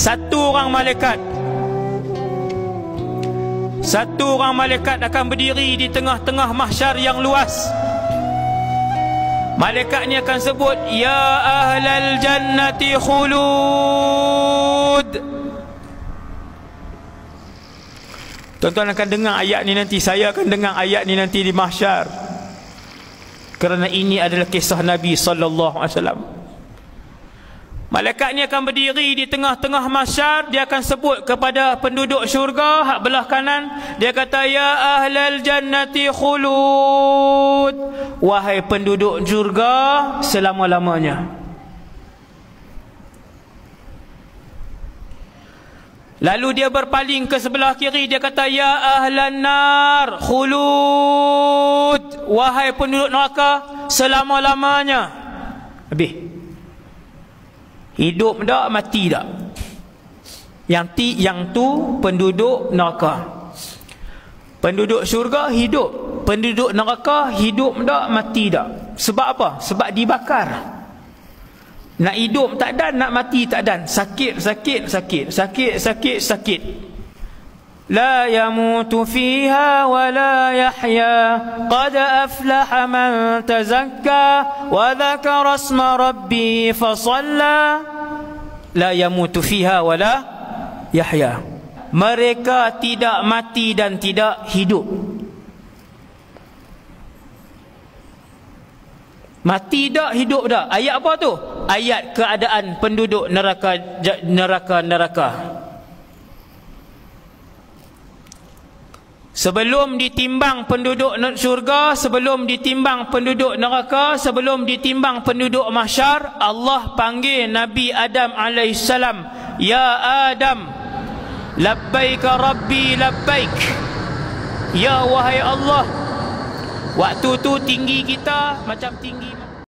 Satu orang malaikat akan berdiri di tengah-tengah mahsyar yang luas. Malaikat ni akan sebut, ya ahlal jannati khulud. Tuan-tuan akan dengar ayat ni nanti, saya akan dengar ayat ni nanti di mahsyar, kerana ini adalah kisah Nabi SAW. Malaikat ni akan berdiri di tengah-tengah mahsyar. Dia akan sebut kepada penduduk syurga hak belah kanan. Dia kata, ya ahlal jannati khulud, wahai penduduk syurga selama-lamanya. Lalu dia berpaling ke sebelah kiri. Dia kata, ya ahlan nar khulud, wahai penduduk neraka selama-lamanya. Habis. Hidup tak, mati tak? Yang tu penduduk neraka. Penduduk syurga hidup, penduduk neraka hidup tak, mati tak? Sebab apa? Sebab dibakar. Nak hidup tak dan, nak mati tak dan. Sakit. La yamutu fiha wa la yahya, qad aflaha man tazakka wa dhakara asma rabbi fasalla. La yamutu fiha wa la yahya. Mereka tidak mati dan tidak hidup. Mati tak, hidup tak. Ayat apa tu? Ayat keadaan penduduk neraka. Sebelum ditimbang penduduk syurga, sebelum ditimbang penduduk neraka, sebelum ditimbang penduduk mahsyar, Allah panggil Nabi Adam alaihissalam, ya Adam, labbaika rabbi labbaik. Ya wahai Allah. Waktu tu tinggi kita macam tinggi